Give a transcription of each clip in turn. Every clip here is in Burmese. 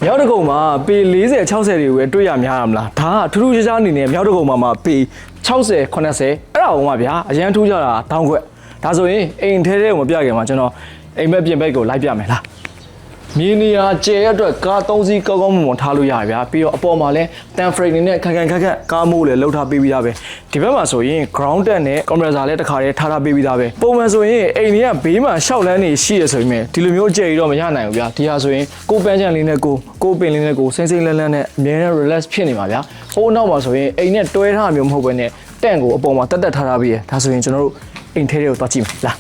မြောက်တကုံမှာပေ40 60တွေကိုတွေ့ရများရမလားဒါကထူးထူးခြားခြားအနေနဲ့မြောက်တကုံမှာပေ60 80အဲ့ဒါအောင်ပါဗျာအရန်ထူးကြတာတောင်းခွက်ဒါဆိုရင်အိမ်ထဲမပြခင်မှာကျွန်တော်အိမ်မက်ပြင်ဘက်ကိုလိုက်ပြမယ်လားမြေနေရာကျဲအတွက်ကား3စီးကောင်းကောင်းမွန်မွန်ထားလို့ရတယ်ဗျာပြီးတော့အပေါ်မှာလည်းတန်ဖရိတ်နေနဲ့ခက်ကားမိုးလည်းလှုပ်ထားပေးပြီးသားပဲဒီဘက်မှာဆိုရင် ground တက်နဲ့ compressor လည်းတစ်ခါတည်းထားပေးပြီးသားပဲပုံမှန်ဆိုရင်အိမ်တွေကဘေးမှာရှောက်လန်းနေရှိရဆိုရင်ဒီလိုမျိုးကျဲတော့မရနိုင်ဘူးဗျာဒီဟာဆိုရင်ကိုပန်းချန်လေးနဲ့ကိုပင်လေးနဲ့ကိုစိမ့်လန်းနဲ့အမြဲတမ်း relax ဖြစ်နေပါဗျာဟိုနောက်မှာဆိုရင်အိမ်နဲ့တွဲထားမျိုးမဟုတ်ဘဲနဲ့တန့်ကိုအပေါ်မှာတက်ထားပေးရဒါဆိုရင်ကျွန်တော်တို့အိမ်ထဲတွေကိုသွားကြည့်မယ်လား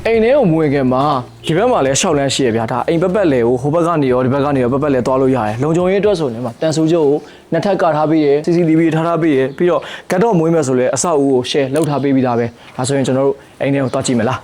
အိမ်ထဲကိုမဝင်ခင်မှာဒီဘက်မှာလည်းရှောက်လန်းရှိရဗျာဒါအိမ်ပတ်လေကိုဟိုဘက်ကနေရောဒီဘက်ကနေရောပတ်လေသွားလို့ရတယ်လုံခြုံရေးအတွက်ဆိုရင်မှာတန်ဆူကျုပ်ကိုနှစ်ထပ်ကထားပေးရ CCTV ထားပေးရပြီးတော့ဂတ်တော့မွေးမယ်ဆိုလဲအဆောက်အဦကို share လုပ်ထားပေးပြီးသားပဲဒါဆိုရင်ကျွန်တော်တို့အိမ်ထဲကိုသွားကြည့်မယ်လား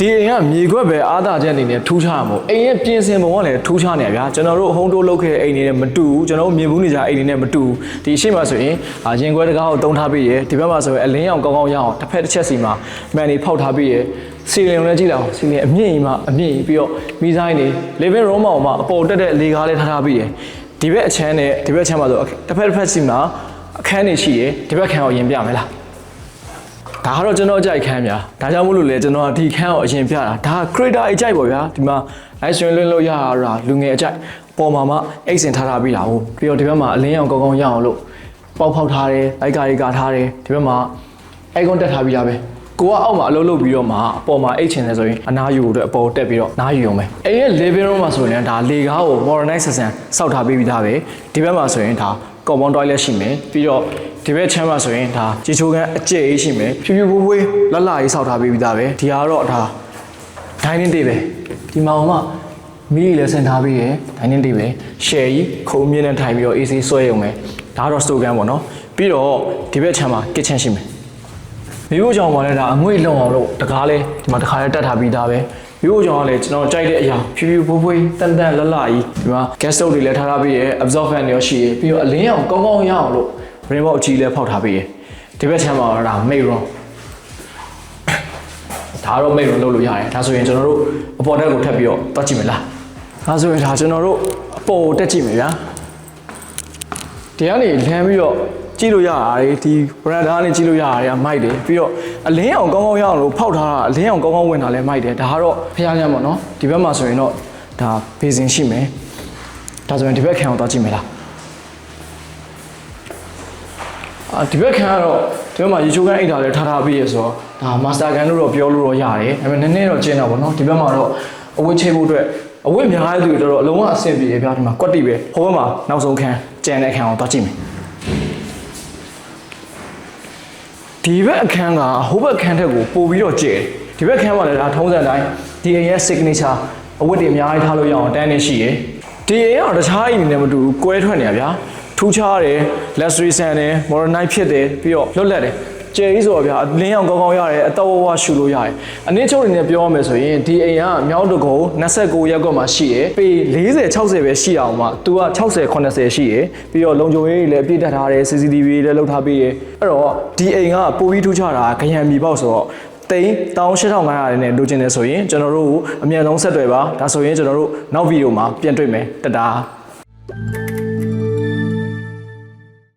ဒီအိမ်ကမြေခွက်ပဲအားသာချက်အနေနဲ့ထူးခြားမှာအိမ်ရဲ့ပြင်ဆင်ပုံကလည်းထူးခြားနေဗျာကျွန်တော်တို့ဟုံးတိုးလုပ်ခဲ့တဲ့အိမ်တွေနဲ့မတူဘူးကျွန်တော်တို့မြင်ဘူးနေကြအိမ်တွေနဲ့မတူဘူးဒီအရှိမဆိုရင်ရင်ခွဲတကားကိုတုံးထားပြီးရဒီဘက်မှာဆိုရင်အလင်းရောင်ကောင်းကောင်းရအောင်တစ်ဖက်တစ်ချက်စီမှာမှန်နေဖောက်ထားပြီးရစီလင်လည်းကြည့်လိုက်အောင်စီလင်အမြင့်ကြီးမှအမြင့်ကြီးပြီးတော့မီဇိုင်းတွေ living room မှာအပေါ်တက်တဲ့လေကားလေးထားပြီးရဒီဘက်အချမ်းနဲ့ဒီဘက်အချမ်းမှာဆိုတစ်ဖက်စီမှာအခန်းတွေရှိရဒီဘက်ခန်းကိုရင်ပြမယ်လားဒါကတော့ကျွန်တော်ကြိုက်ခန်းဗျာဒါကြောင့်မို့လို့လေကျွန်တော်ဒီခန်းကိုအရင်ပြတာဒါ creator အကြိုက်ပေါ့ဗျာဒီမှာ live stream လွှင့်လို့ရတာလူငယ်အကြိုက်ပေါ်မှာမှအိတ်စင်ထားပြီးတာဟုတ်ပြီးတော့ဒီဘက်မှာအလင်းရောင်ကောင်းကောင်းရအောင်လို့ပေါက်ဖောက်ထားတယ်လိုက်ကားတွေကထားတယ်ဒီဘက်မှာအိတ်ကွန်တက်ထားပြီးတာပဲကိုကအောက်မှာအလုပ်လုပ်ပြီးတော့မှအပေါ်မှာအိတ်ချင်တယ်ဆိုရင်အနားယူအတွက်အပေါ်တက်ပြီးတော့နားယူအောင်ပဲအဲ့ရဲ့ living room မှာဆိုရင်ဒါလေကားကို modernize ဆန်စောက်ထားပြီးသားပဲဒီဘက်မှာဆိုရင်ဒါ compound toilet ရှိမယ်ပြီးတော့ဒီဘက်ချမ်းမှာဆိုရင်ဒါကြေချိုးခန်းအကျဲရှိမယ်ဖြူဖြူပွေးပွေးလှလှရေးဆောက်ထားပြီးသားပဲဒီကတော့ဒါ dining table ဒီမှာမှမီးလည်းဆင်ထားပြီးရယ် dining table share ကြီးခုံမြင့်နဲ့ထိုင်ပြီးတော့ AC ဆွဲရုံပဲဒါကတော့ store ခန်းပေါ့နော်ပြီးတော့ဒီဘက်ချမ်းမှာ kitchen ရှိမယ်မျိုးကြောင်မှာလည်းဒါအငွေ့လုံအောင်လို့တကားလဲဒီမှာတခါလဲတက်ထားပြီးသားပဲမျိုးကြောင်ကလည်းကျွန်တော်ကြိုက်တဲ့အရာဖြူဖြူပွေးပွေးတန်တန်လှလှကြီးဒီမှာ gas stove တွေလည်းထားပြီးရယ် absorb fan တွေရှိရယ်ပြီးတော့အလင်းအောင်ကောင်းကောင်းရအောင်လို့rainbow အကြီးလည်းဖောက်ထားပေးရဒီဘက်ချမ်းမှာတော့ဒါ main room ဒါတော့ main room လုပ်လို့ရတယ်ဒါဆိုရင်ကျွန်တော်တို့အပေါ်တက်ကိုထပ်ပြီးတော့တွက်ကြည့်မယ်လားဒါဆိုရင်ဒါကျွန်တော်တို့အပေါ်ကိုတက်ကြည့်မယ်ဗျာဒီကနေလမ်းပြီးတော့ကြည့်လို့ရတာလေဒီ brand ကနေကြည့်လို့ရတာတွေကမိုက်တယ်ပြီးတော့အလင်းအောင်ကောင်းကောင်းရအောင်လို့ဖောက်ထားတာအလင်းအောင်ကောင်းကောင်းဝင်တာလည်းမိုက်တယ်ဒါကတော့ဖျားလမ်းပေါ့နော်ဒီဘက်မှာဆိုရင်တော့ဒါ basin ရှိမယ်ဒါဆိုရင်ဒီဘက်ခံအောင်တွက်ကြည့်မယ်လားဒီဘက်ခန်းကတော့ဒီဘက်မှာရေချိုးခန်းအိတ်တာလည်းထားပြီးရဆိုတော့ဒါ master ခန်းလို့တော့ပြောလို့တော့ရတယ်ဒါပေမဲ့နည်းနည်းတော့ကျင်းတာပေါ့နော်ဒီဘက်မှာတော့အဝတ်ချိဖို့အတွက်အဝတ်များတဲ့သူတွေတော့အလုံးဝအဆင်ပြေရပြဒီမှာကွက်တိပဲဟိုဘက်မှာနောက်ဆုံးခန်းကျန်တဲ့ခန်းအောင်သွားကြည့်မယ်ဒီဘက်အခန်းကဟိုဘက်ခန်းထက်ကိုပိုပြီးတော့ကျဲဒီဘက်ခန်းမှာလည်းဒါထုံးစံတိုင်းဒီအိမ်ရဲ့ signature အဝတ်တွေအများကြီးထားလို့ရအောင်တန်းနေရှိရယ်ဒီအိမ်ကတော့တခြားအိမ်တွေနဲ့မတူဘူးကွဲထွက်နေရဗျာထူးခြားတယ် luxury ဆန်တယ် modernize ဖြစ်တယ်ပြီးတော့လွတ်လပ်တယ်ကျယ်ကြီးဆိုတော့ဗျာလင်းအောင်ကောင်းကောင်းရတယ်အတော့ဝရှူလို့ရတယ်အနည်းချုပ်နေနဲ့ပြောရမယ်ဆိုရင်ဒီအိမ်ကမြောက်တကုံ29ရပ်ကွက်မှာရှိရယ်ပေ40 60ပဲရှိအောင်မှသူက60 80ရှိရယ်ပြီးတော့လုံခြုံရေးတွေလည်းအပြည့်တက်ထားတယ် CCTV လည်းလုပ်ထားပေးရယ်အဲ့တော့ဒီအိမ်ကပိုပြီးထူးခြားတာခရံမီပေါက်ဆိုတော့18500နဲ့လိုချင်တယ်ဆိုရင်ကျွန်တော်တို့အမြန်ဆုံးဆက်သွယ်ပါဒါဆိုရင်ကျွန်တော်တို့နောက်ဗီဒီယိုမှာပြန်တွေ့မယ်တတား